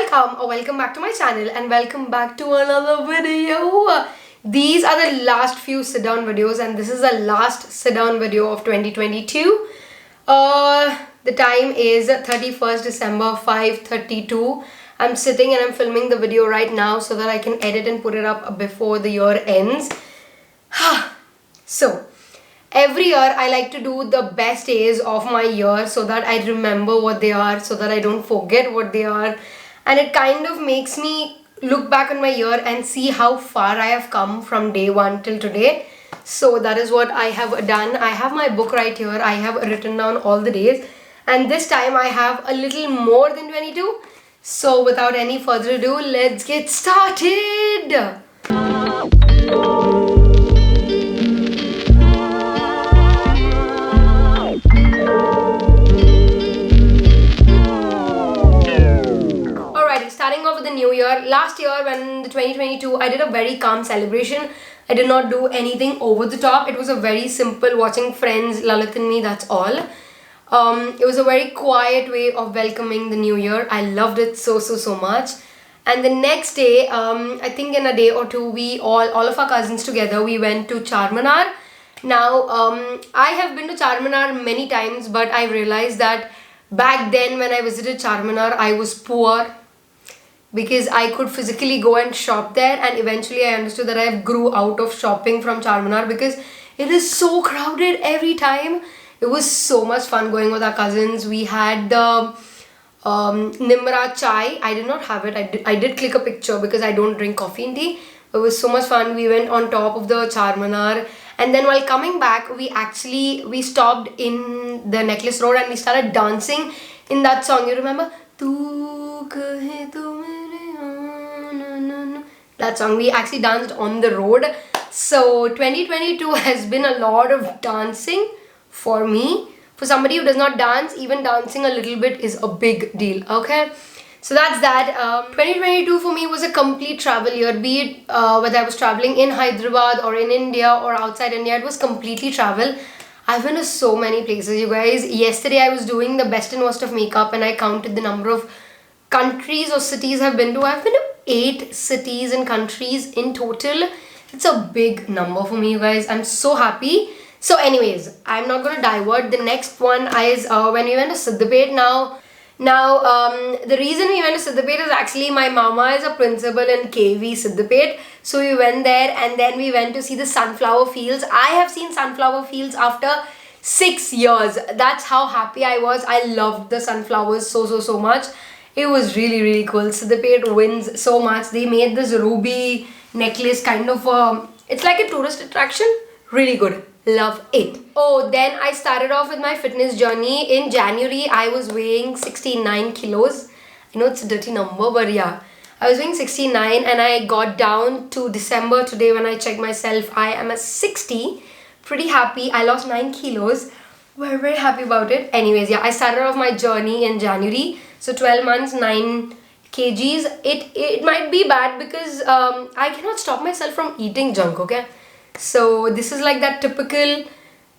welcome or welcome back to my channel and welcome back to another video. These are the last few sit down videos and this is the last sit down video of 2022. The time is 31st December 5:32. I'm sitting and I'm filming the video right now so that I can edit and put it up before the year ends. So every year I like to do the best days of my year so that I remember what they are, so that I don't forget what they are, and it kind of makes me look back on my year and see how far I have come from day one till today. So that is what I have done. I have my book right here. I have written down all the days and this time I have a little more than 22. So without any further ado, let's get started. Starting off with the new year. Last year when the 2022, I did a very calm celebration. I did not do anything over the top. It was a very simple watching friends, Lalit and me, that's all. It was a very quiet way of welcoming the new year. I loved it so much. And the next day, I think in a day or two, we all of our cousins together, we went to Charminar. Now, I have been to Charminar many times, but I realized that back then when I visited Charminar, I was poor, because I could physically go and shop there, and eventually I understood that I grew out of shopping from Charminar because it is so crowded every time. It was so much fun going with our cousins. We had the Nimra chai. I did not have it. I did click a picture because I don't drink coffee and tea. It was so much fun. We went on top of the Charminar, and then while coming back, we stopped in the Necklace Road and we started dancing in that song. You remember? That song, we actually danced on the road. So 2022 has been a lot of dancing for me. For somebody who does not dance, even dancing a little bit is a big deal. Okay, so that's that. 2022 for me was a complete travel year, be it whether I was traveling in Hyderabad or in India or outside India. It was completely travel. I've been to so many places, you guys. Yesterday I was doing the best and worst of makeup and I counted the number of countries or cities I've been to. I've been to 8 cities and countries in total. It's a big number for me, you guys. I'm so happy. So anyways, I'm not going to divert. The next one is when we went to Siddipet. Now, the reason we went to Siddipet is actually my mama is a principal in KV Siddipet. So we went there and then we went to see the sunflower fields. I have seen sunflower fields after 6 years. That's how happy I was. I loved the sunflowers so much. It was really cool. Siddipet wins so much. They made this ruby necklace kind of it's like a tourist attraction. Really good. Love it. Oh, then I started off with my fitness journey. In January, I was weighing 69 kilos. I know it's a dirty number, but yeah. I was weighing 69 and I got down to December today when I checked myself. I am at 60. Pretty happy. I lost 9 kilos. We're very happy about it. Anyways, yeah, I started off my journey in January. So 12 months, 9 kgs. It might be bad because I cannot stop myself from eating junk, okay? So this is like that typical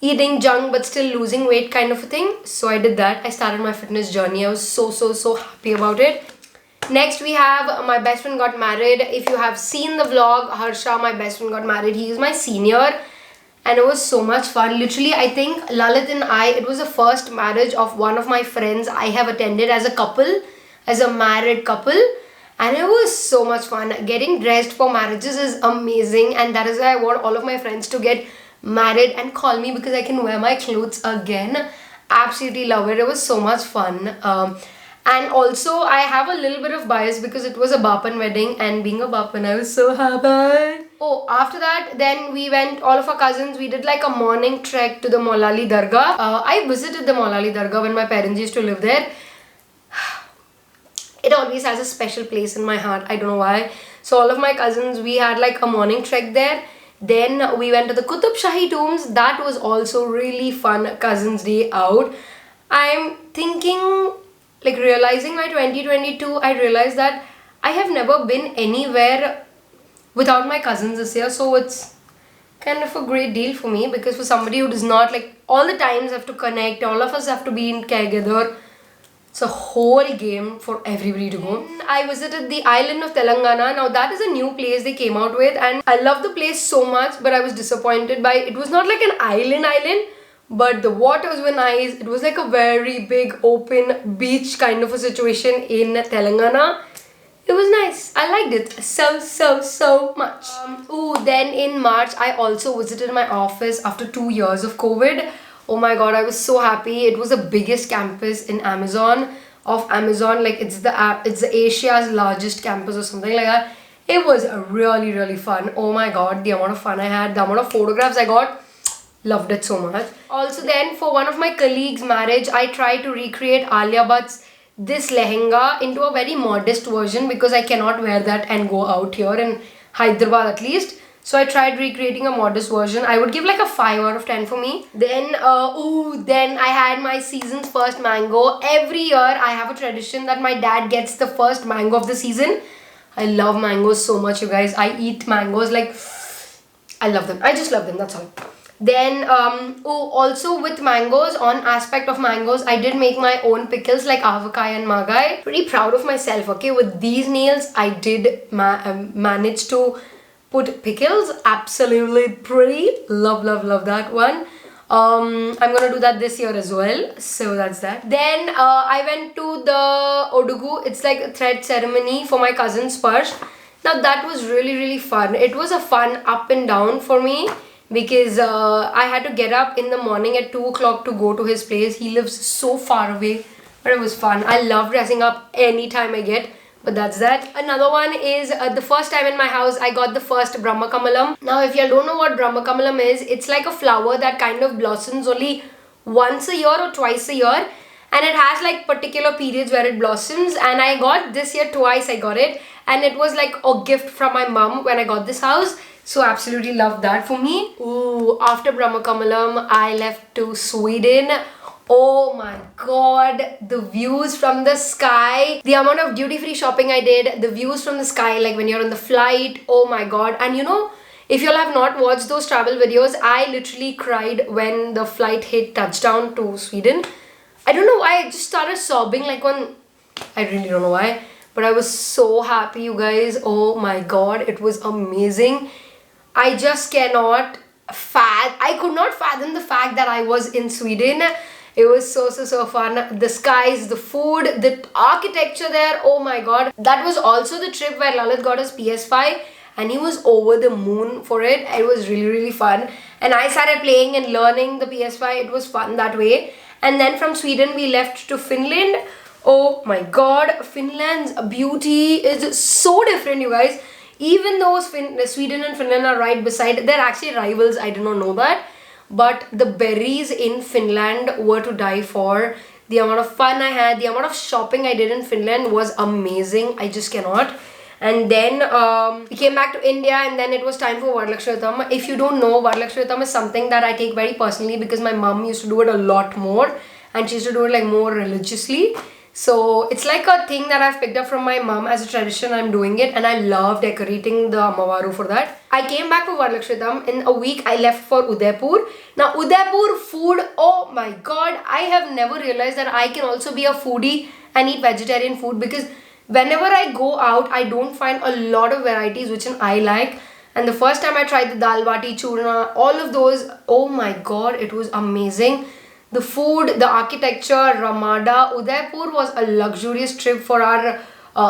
eating junk but still losing weight kind of a thing. So I did that. I started my fitness journey. I was so happy about it. Next we have my best friend got married. If you have seen the vlog, Harsha, my best friend, got married. He is my senior. And it was so much fun. Literally, I think Lalit and it was the first marriage of one of my friends I have attended as a couple, as a married couple. And it was so much fun. Getting dressed for marriages is amazing. And that is why I want all of my friends to get married and call me because I can wear my clothes again. Absolutely love it. It was so much fun. And also, I have a little bit of bias because it was a Bapan wedding. And being a Bapan, I was so happy. Oh, after that, then we went, all of our cousins, we did like a morning trek to the Maulali Dargah. I visited the Maulali Dargah when my parents used to live there. It always has a special place in my heart. I don't know why. So all of my cousins, we had like a morning trek there. Then we went to the Qutub Shahi tombs. That was also really fun cousins day out. I'm thinking, like realizing my 2022, I realized that I have never been anywhere without my cousins this year, so it's kind of a great deal for me because for somebody who does not like all the times have to connect, all of us have to be in together, It's a whole game for everybody to go. I visited the island of Telangana. Now that is a new place they came out with, and I love the place so much, but I was disappointed by it. Was not like an island, but the waters were nice. It was like a very big open beach kind of a situation in Telangana. It was nice. I liked it so much. Then in March, I also visited my office after 2 years of COVID. Oh my god, I was so happy. It was the biggest campus in Amazon. Like it's the Asia's largest campus or something like that. It was really fun. Oh my god, the amount of fun I had, the amount of photographs I got, loved it so much. Also then for one of my colleagues' marriage, I tried to recreate Alia Bhatt's this lehenga into a very modest version because I cannot wear that and go out here in Hyderabad at least. So I tried recreating a modest version. I would give like a 5 out of 10 for me. Then, then I had my season's first mango. Every year I have a tradition that my dad gets the first mango of the season. I love mangoes so much, you guys. I eat mangoes like, I love them. I just love them, that's all. Then, also with mangoes, on aspect of mangoes, I did make my own pickles like avakai and magai. Pretty proud of myself, okay? With these nails, I did manage to put pickles. Absolutely pretty. Love that one. I'm gonna do that this year as well. So that's that. Then I went to the Odugu. It's like a thread ceremony for my cousin Sparsh. Now that was really fun. It was a fun up and down for me because I had to get up in the morning at 2 o'clock to go to his place. He lives so far away, but it was fun. I love dressing up anytime I get. But that's that. Another one is the first time in my house I got the first Brahma Kamalam. Now if you don't know what Brahma Kamalam is, it's like a flower that kind of blossoms only once a year or twice a year. And it has like particular periods where it blossoms. And I got this year twice I got it. And it was like a gift from my mom when I got this house. So absolutely love that for me. After Brahma Kamalam, I left to Sweden. Oh my god, the views from the sky, the amount of duty-free shopping I did, the views from the sky, like when you're on the flight, oh my god. And you know, if you all have not watched those travel videos, I literally cried when the flight hit touchdown to Sweden. I don't know why, I just started sobbing like one, I really don't know why, but I was so happy, you guys. Oh my god, it was amazing. I just cannot I could not fathom the fact that I was in Sweden. It was so fun. The skies, the food, the architecture there, oh my god. That was also the trip where Lalit got his PS5 and he was over the moon for it. It was really fun. And I started playing and learning the PS5. It was fun that way. And then from Sweden we left to Finland. Oh my god, Finland's beauty is so different, you guys. Even though Sweden and Finland are right beside, they're actually rivals. I did not know that. But the berries in Finland were to die for. The amount of fun I had, the amount of shopping I did in Finland was amazing. I just cannot. And then we came back to India and then it was time for Varalakshmi Vratam. If you don't know, Varalakshmi Vratam is something that I take very personally because my mom used to do it a lot more and she used to do it like more religiously. So it's like a thing that I've picked up from my mom as a tradition. I'm doing it and I love decorating the Amavaru for that. I came back for Varalakshmi Vratam. In a week I left for Udaipur. Now Udaipur food, oh my god, I have never realized that I can also be a foodie and eat vegetarian food because whenever I go out, I don't find a lot of varieties which I like. And the first time I tried the dal bati, churna, all of those, oh my god, it was amazing. The food, the architecture, Ramada, Udaipur was a luxurious trip for our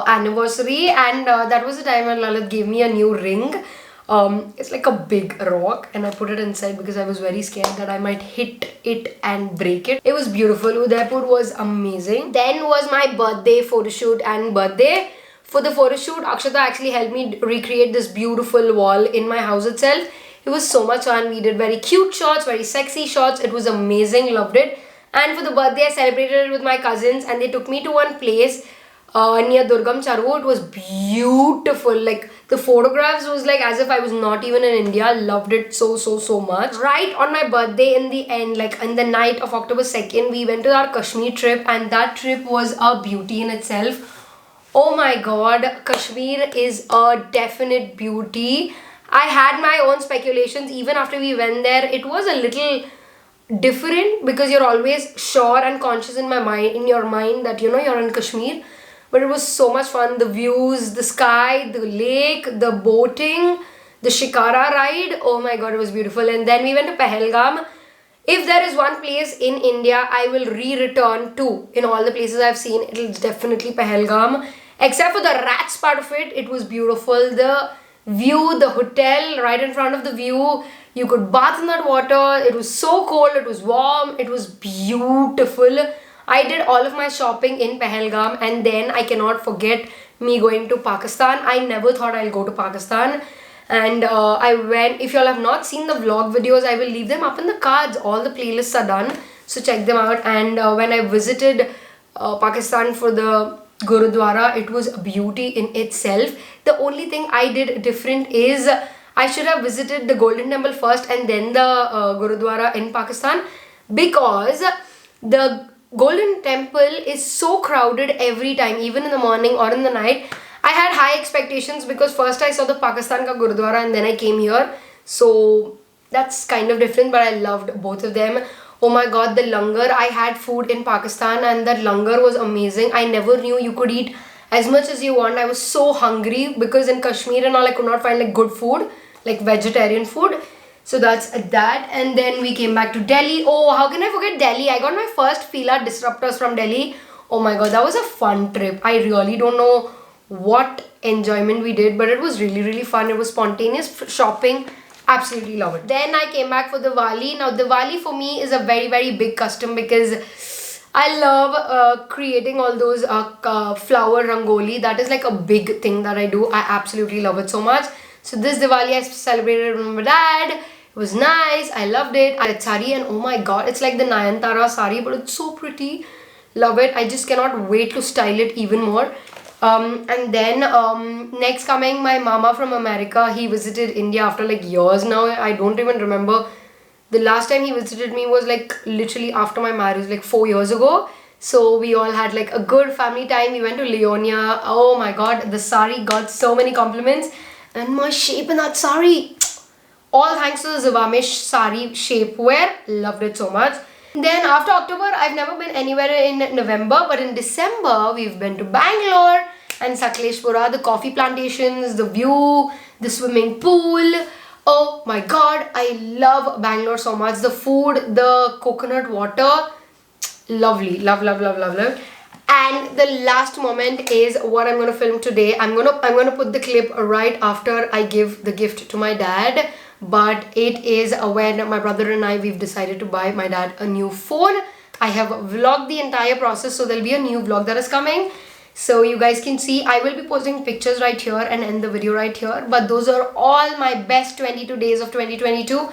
anniversary, and that was the time when Lalit gave me a new ring. It's like a big rock and I put it inside because I was very scared that I might hit it and break it. It was beautiful. Udaipur was amazing. Then was my birthday photo shoot and birthday. For the photo shoot, Akshata actually helped me recreate this beautiful wall in my house itself. It was so much fun. We did very cute shots, very sexy shots. It was amazing. Loved it. And for the birthday, I celebrated it with my cousins and they took me to one place near Durgam Charu. It was beautiful. Like the photographs was like as if I was not even in India. Loved it so much. Right on my birthday in the end, like in the night of October 2nd, we went to our Kashmir trip and that trip was a beauty in itself. Oh my god, Kashmir is a definite beauty. I had my own speculations even after we went there. It was a little different because you're always sure and conscious in your mind that you're in Kashmir. But it was so much fun. The views, the sky, the lake, the boating, the shikara ride. Oh my god, it was beautiful. And then we went to Pahalgam. If there is one place in India I will return to in all the places I've seen, it'll definitely Pahalgam. Except for the rats part of it, it was beautiful. The view, the hotel right in front of the view, you could bath in that water. It was so cold, it was warm, it was beautiful. I did all of my shopping in Pahalgam, and then I cannot forget me going to Pakistan. I never thought I'll go to Pakistan. And I went. If you all have not seen the vlog videos, I will leave them up in the cards. All the playlists are done, so check them out. And when I visited Pakistan for the Gurudwara, it was a beauty in itself. The only thing I did different is I should have visited the Golden Temple first and then the Gurudwara in Pakistan, because the Golden Temple is so crowded every time, even in the morning or in the night. I had high expectations because first I saw the Pakistan ka Gurudwara and then I came here. So that's kind of different, but I loved both of them. Oh my god, the langar. I had food in Pakistan and that langar was amazing. I never knew you could eat as much as you want. I was so hungry because in Kashmir and all I could not find like good food, like vegetarian food. So that's that. And then we came back to Delhi. Oh, how can I forget Delhi? I got my first Fila disruptors from Delhi. Oh my god, that was a fun trip. I really don't know what enjoyment we did, but it was really fun. It was spontaneous shopping. Absolutely love it. Then I came back for Diwali. Now Diwali for me is a very big custom because I love creating all those flower rangoli. That is like a big thing that I do. I absolutely love it so much. So this Diwali I celebrated with my dad. It was nice. I loved it. I had sari and oh my god, it's like the Nayantara sari, but it's so pretty. Love it. I just cannot wait to style it even more. And then next coming, my mama from America, he visited India after like years now. I don't even remember. The last time he visited me was like literally after my marriage, like 4 years ago. So we all had like a good family time. We went to Leonia. Oh my god, the sari got so many compliments. And my shape in that sari, all thanks to the Zivamish sari shapewear. Loved it so much. Then after October, I've never been anywhere in November, but in December, we've been to Bangalore and Sakleshpura, the coffee plantations, the view, the swimming pool. Oh my god, I love Bangalore so much. The food, the coconut water, lovely. Love. And the last moment is what I'm gonna film today. I'm gonna put the clip right after I give the gift to my dad. But it is when my brother and we've decided to buy my dad a new phone. I have vlogged the entire process, so there'll be a new vlog that is coming. So you guys can see, I will be posting pictures right here and end the video right here. But those are all my best 22 days of 2022.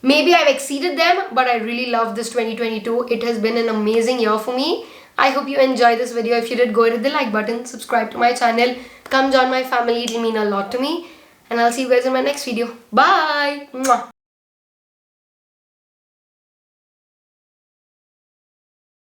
Maybe I've exceeded them, but I really love this 2022. It has been an amazing year for me. I hope you enjoyed this video. If you did, go ahead and hit the like button, subscribe to my channel, come join my family, it'll mean a lot to me. And I'll see you guys in my next video. Bye! Mwah.